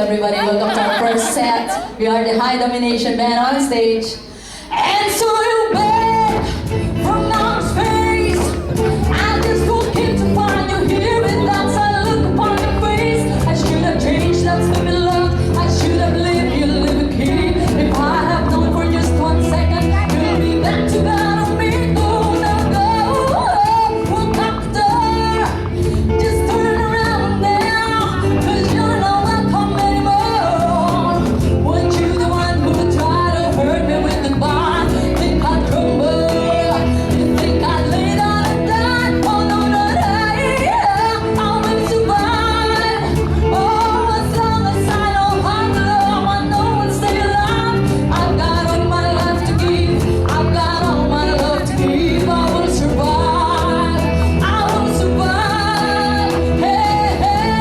everybody. Welcome to our first set. We are the High Domination Band on stage. And so you back from outer space. I just looking to find you here with that sad look upon your face. I should have changed, that's the love. I should have lived your liberty. If I have known for just 1 second, you'll be back to that on me. Go, now go. Oh, doctor, just turn around now, 'cause you're not welcome anymore. Weren't you the one who tried to hurt me with goodbye? Think I'd crumble? You think I'd lay down and die? Oh no, not I will survive. Oh, as long as I know how to love, I know I'll stay alive. I've got all my life to give. I've got all my love to give. I will survive. I will survive. Hey, hey.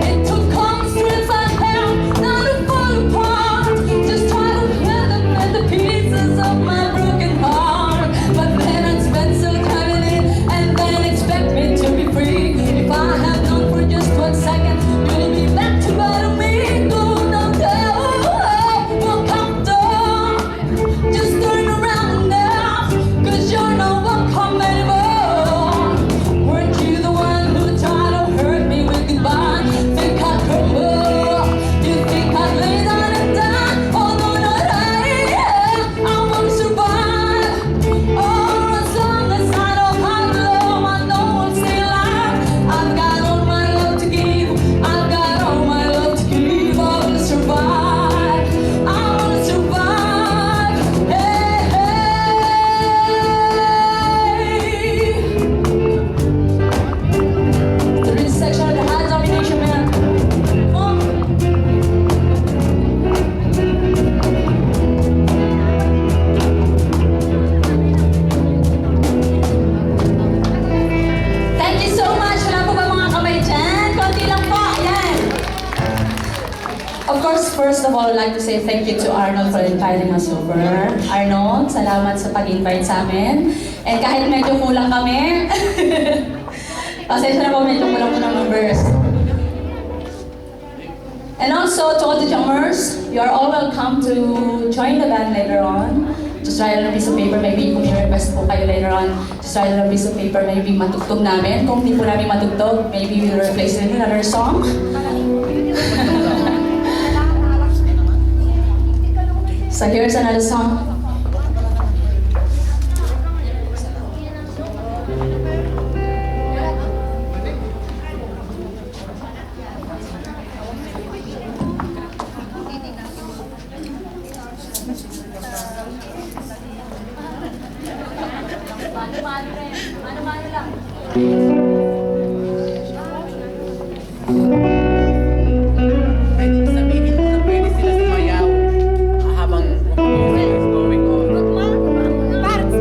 It took constraints I had not to fall apart. Just try to mend the pieces of my broken heart. But then I'd spend some time in it and then expect me to be free. If I had known for just 1 second, you'll be back to bother me. Go, now go. Well, come down. Just turn around now, 'cause you're not welcome anymore. Weren't you the one who tried to hurt me with goodbye? Think I'd crumble? You think I'd lay down and die? Oh no, not I will survive. Oh, as long as I know how to love, I know I'll stay alive. I've got all my love to give. I've got all my love to give. I will survive. I will survive. Hey, hey. The rhythm section of the High Domination Band. Come on. Thank you so much. Wala po ba mga kamay dyan? Konti lang po. Ayan. Of course, first of all, I'd like to say thank you to Arnold for inviting us over. Arnold, salamat sa pag-invite sa amin. And kahit medyo kulang kami, pasensya na po, medyo kulang po ng numbers. And also, to all the drummers, you are all welcome to join the band later on. Just write on a piece of paper, maybe kung may request po kayo later on, just write on a piece of paper, maybe matugtog namin. Kung hindi po namin matugtog, maybe we'll replace it with another song. So here's another song. Pwede sabihin mo na pwede sila sumayaw habang music is going on. Parts.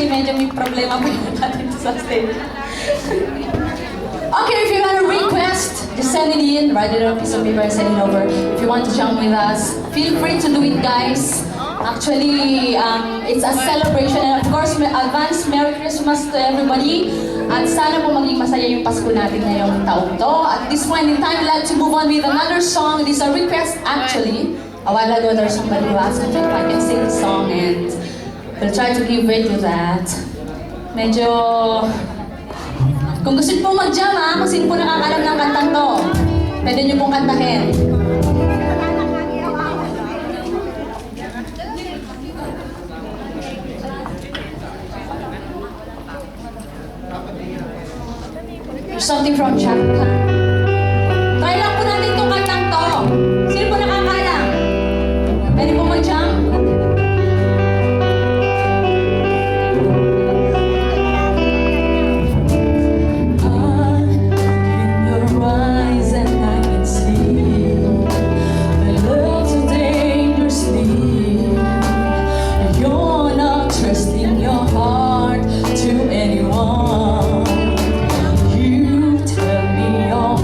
medyo may problema po natin sa stage. Okay, if you want a request, just send it in, write it on a piece of paper and send it over. If you want to jump with us, feel free to do it, guys. Actually, it's a celebration, and of course, advance Merry Christmas to everybody. At sana po maging masaya yung Pasko natin ngayong taong to. At this point in time, we'd like to move on with another song. This is a request, actually. A while ago, there's somebody who asked me if I can sing the song, and we'll try to give way to that. Medyo... Kung gusto niyo pong mag-jam, kung sino po nakakalam ng kantang to, pwede niyo pong kantahin. There's something from Chaka Khan. Try lang po natin itong kantang to. Sino po nakakalam? Pwede po mag-jam? Trusting your heart to anyone. You tell me your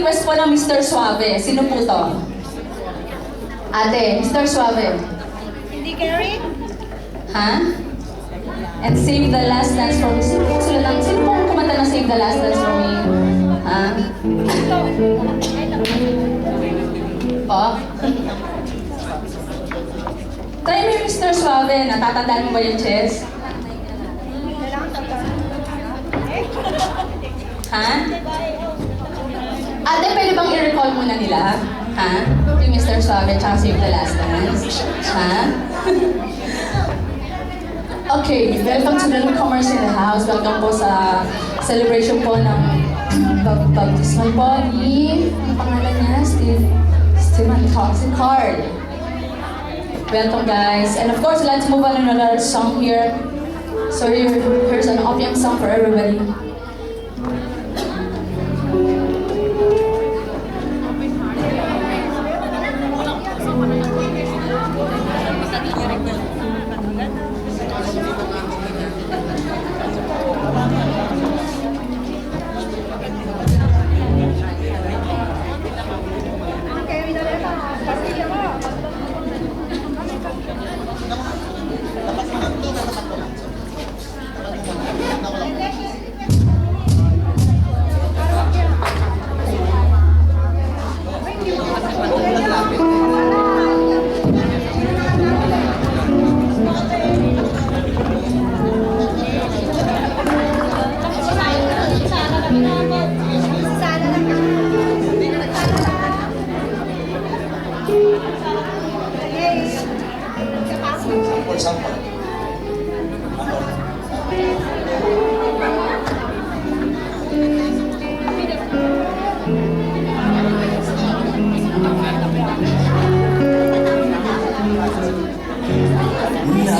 request po ng Mr. Suave. Sino po to? Ate, Mr. Suave. Hindi carry? Ha? And Save the Last Dance for Me. Sino po kumanta ng Save the Last Dance for Me? Ha? Po? Try mo yung Mr. Suave. Natatandaan mo ba yung chess? Ha? Ate, pwede bang i-recall muna nila? Ha? Yung Mr. Suave tsaka Save the Last Dance? Ha? Okay, welcome to the newcomers in the house. Welcome po sa celebration po ng baptismal po ni, ang pangalan niya? Steven Card. Welcome guys. And of course, let's move on to another song here. So here's an opium song for everybody.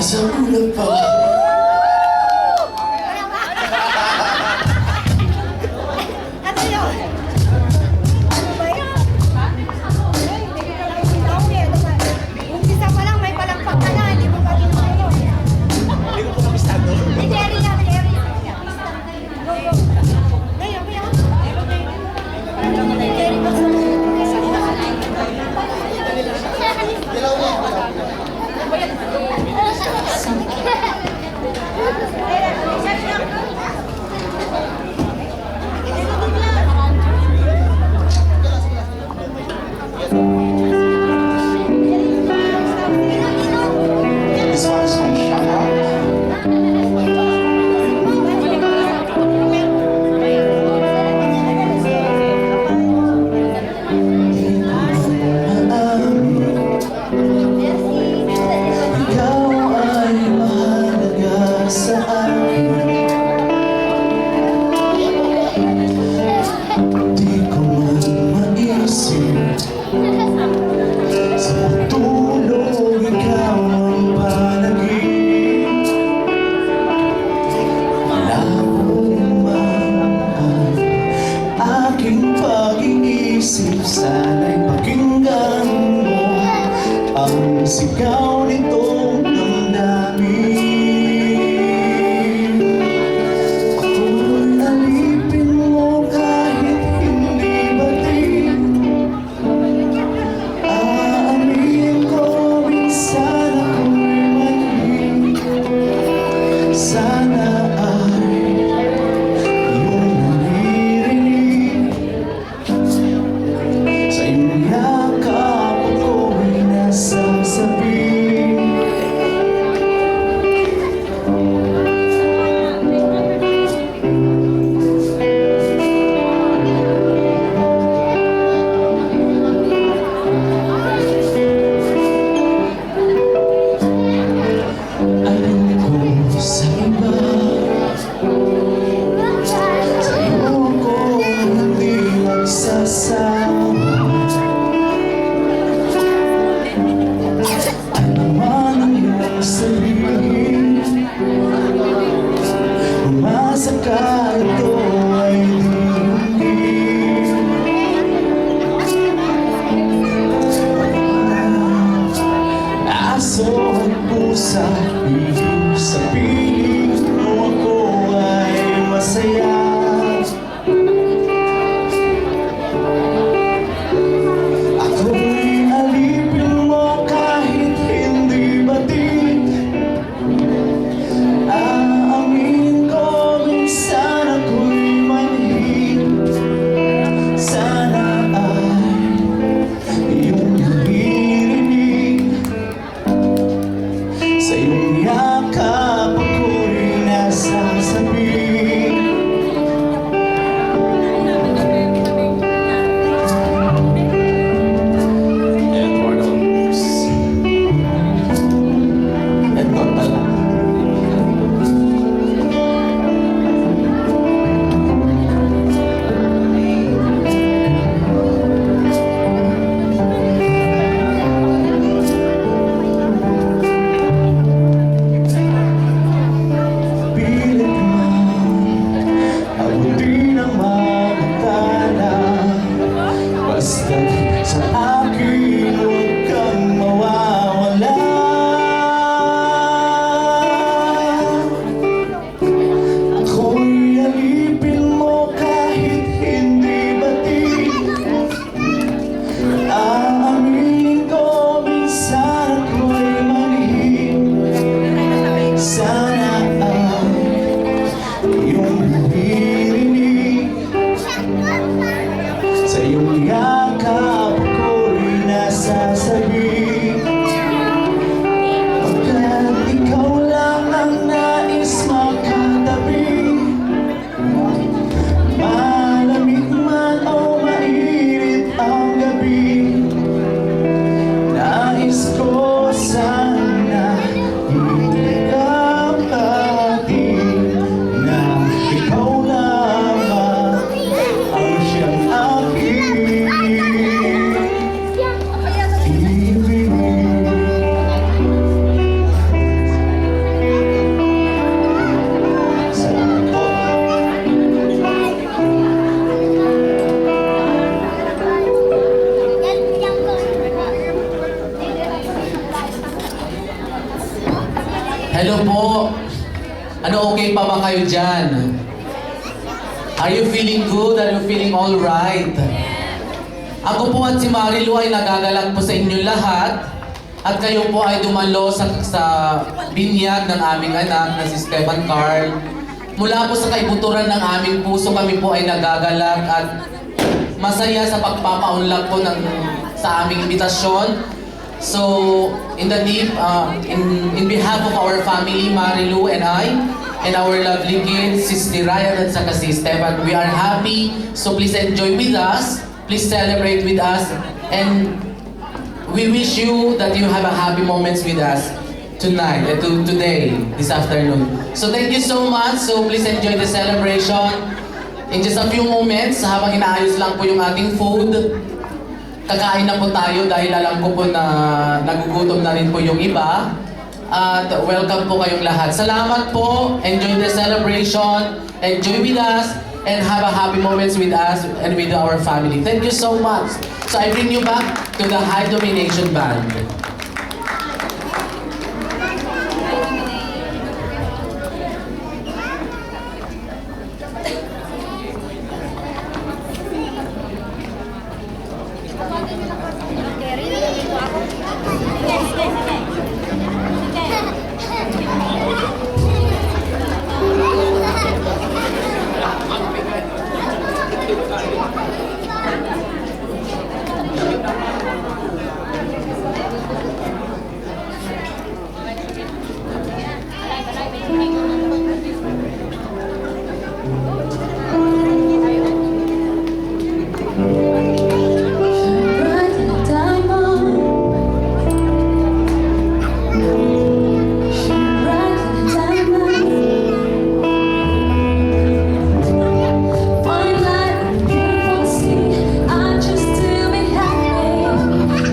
Nasa ulo pa. Ano yun? Ano ba yun? Umpisa pa lang, may palakpak ka na, hindi mo pa kinukulo. Hindi ko po kapistado. Hindi, Jerry yan, Jerry. Go, go. Ngayon, ngayon. Jerry, go sa This one's from Shaka. Ikaw ay mahalaga sa akin. Di ko man maisip sa tulog ikaw ang panaginip. Malabo man ang aking pag-iisip, sana'y pakinggan mo ang sigaw nitong damdamin. Ako'y alipin mo kahit hindi batin. Aamin ko minsan ako'y mali. Sana ay iyong naririnig. Sa iyong yakap ako'y nasasabi. po. Ano, okay pa ba kayo dyan? Are you feeling good? Are you feeling alright? Ako po at si Marilu ay nagagalak po sa inyo lahat. At kayo po ay dumalo sa binyag ng aming anak na si Stephen Carl. Mula po sa kaibuturan ng aming puso, kami po ay nagagalak at masaya sa pagpapaunlak po sa aming imbitasyon. So, in behalf of our family, Marilu and I, and our lovely kids, Sister Ryan at saka si Stephen, we are happy. So please enjoy with us. Please celebrate with us. And we wish you that you have a happy moments with us tonight, today, this afternoon. So thank you so much. So please enjoy the celebration. In just a few moments, habang inaayos lang po yung ating food, kakain na po tayo dahil alam ko po na nagugutom na rin po yung iba. At welcome po kayong lahat. Salamat po. Enjoy the celebration. Enjoy with us. And have a happy moments with us and with our family. Thank you so much. So I bring you back to the High Domination Band. Fine like a beautiful sea, I choose to be happy.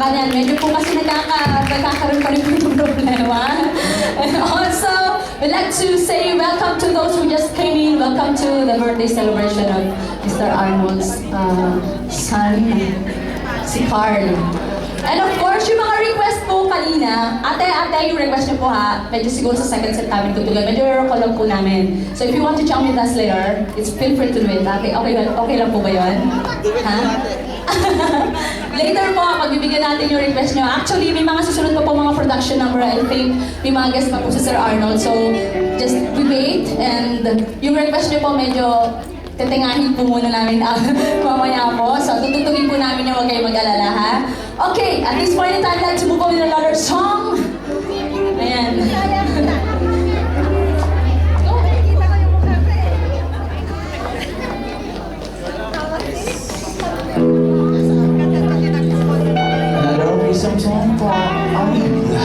Yan, medyo po kasi nagkakaroon pa rin po ng problema. And also, we'd like to say welcome to those who just came in. Welcome to the birthday celebration of Mr. Arnold's son, si Carl. And of course, yung mga request po kanina, ate, yung request niyo po ha, medyo siguro sa second set namin tutugan, medyo i-recall lang po namin. So if you want to jump with us later, it's feel free to do it. Ate, okay lang po ba yun? Ha? Later po, magbibigyan natin yung request niyo. Actually, may mga susunod pa po mga production number. I think may mga guest pa po si Sir Arnold. So, just we wait. And yung request niyo po medyo titingahin po muna namin mamaya po. So, tutugtugin po namin yung huwag kayong mag-alala, ha? Okay, at this point in time, I'd like to move on with another song. Ayan. Nakikita ko yung mukha ko eh. Another reason song for Amanda.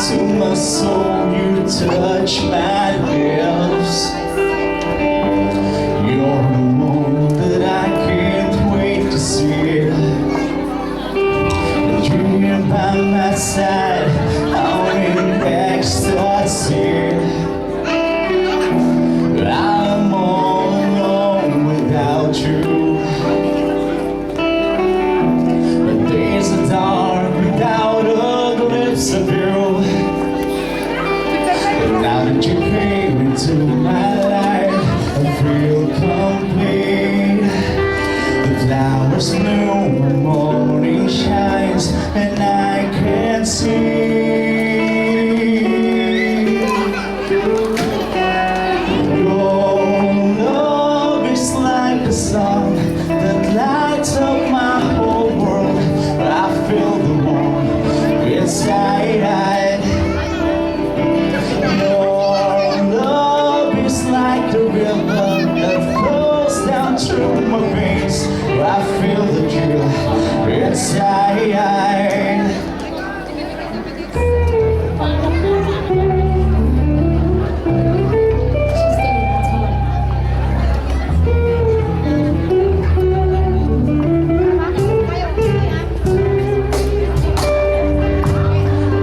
To my soul, you touch my lips. You're the one that I can't wait to see. Dreaming by my side, I'm in ecstasy. I'm all alone without you. The days are dark without a glimpse of you. Now that you came into my life, I feel complete. The flowers bloom, the morning shines, and I can see. Your love is like a sun that lights up my whole world. I feel the warmth inside. Like the river that flows down through my veins, I feel the chill inside.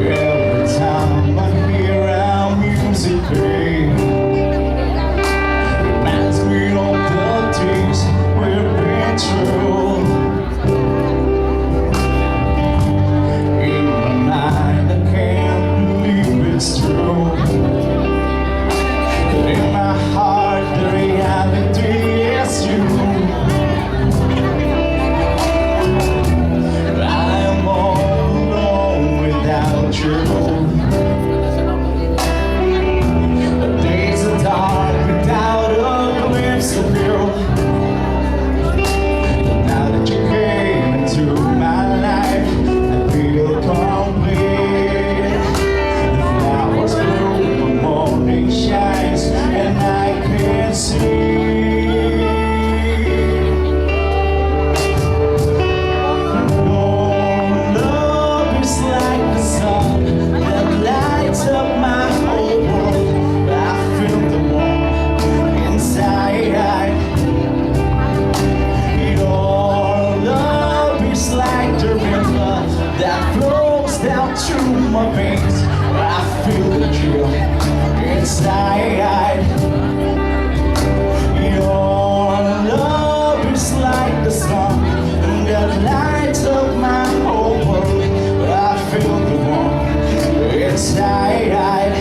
Every time I hear our music play, reminds me of the days we've been through. In my mind, I can't believe it's true. But in my heart, the reality is you. I am all alone without you. The days are dark without a glimpse of you. Now that you came into my life, I feel complete. The flowers bloom, the morning shines, and I can see. Your love is like the sun that lights up my whole world. I feel the warmth inside. Your love is like the river that flows down through my veins. I feel the chill inside. Your love is like the sun that lights up my whole world. I feel the warmth inside.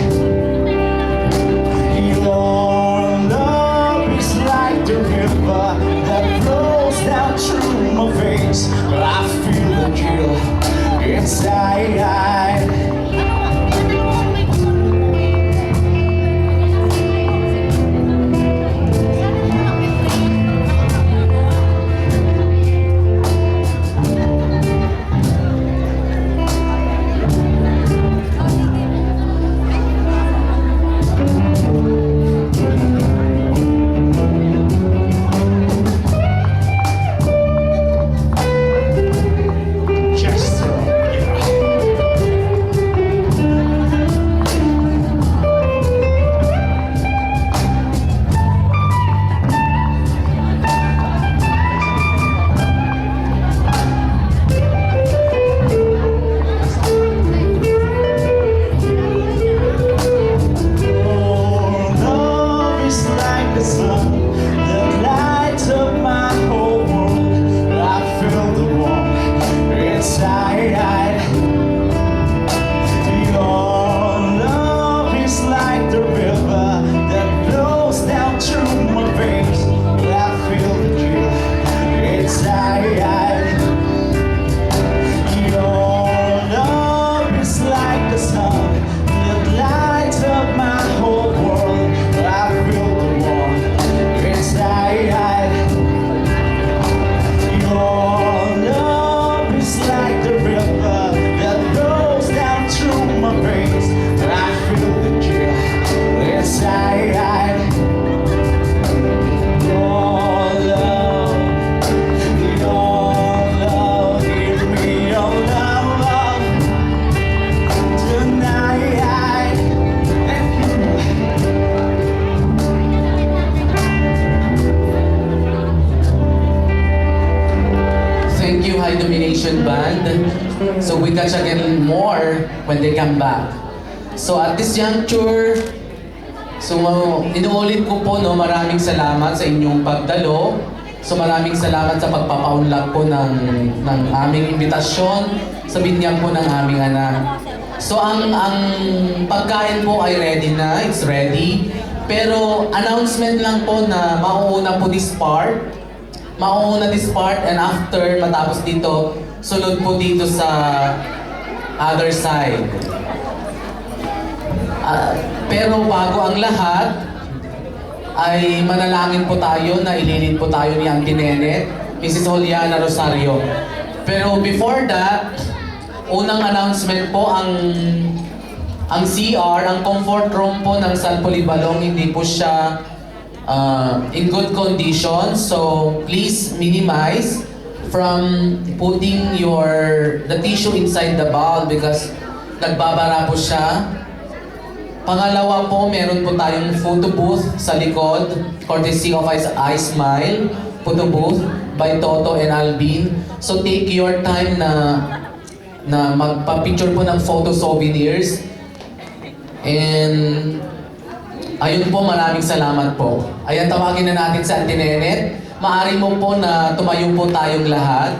Your love is like the river that flows down through my veins. I feel the chill inside. Domination Band. So we catch again more when they come back. So at this juncture, so inuulit ko po, no, maraming salamat sa inyong pagdalo. So maraming salamat sa pagpapaunlak po ng aming imbitasyon sa binyag po ng aming anak. So ang pagkain po ay ready na, it's ready. Pero announcement lang po na mauuna po this part. Mauuna this part and after matapos dito, sunod po dito sa other side. Pero bago ang lahat, ay manalangin po tayo na ililid po tayo ni Auntie Nenet, Mrs. Juliana Rosario. Pero before that, unang announcement po, ang CR, ang comfort room po ng San Polibalong, hindi po siya in good condition. So please minimize from putting the tissue inside the bowl because nagbabara po siya. Pangalawa po, meron po tayong photo booth sa likod, courtesy of I Smile, photo booth by Toto and Alvin. So take your time na magpa-picture po ng photo souvenirs. And ayun po, maraming salamat po. Ayan, tawagin na natin sa Auntie Nenet. Maaari mo po na tumayo po tayong lahat.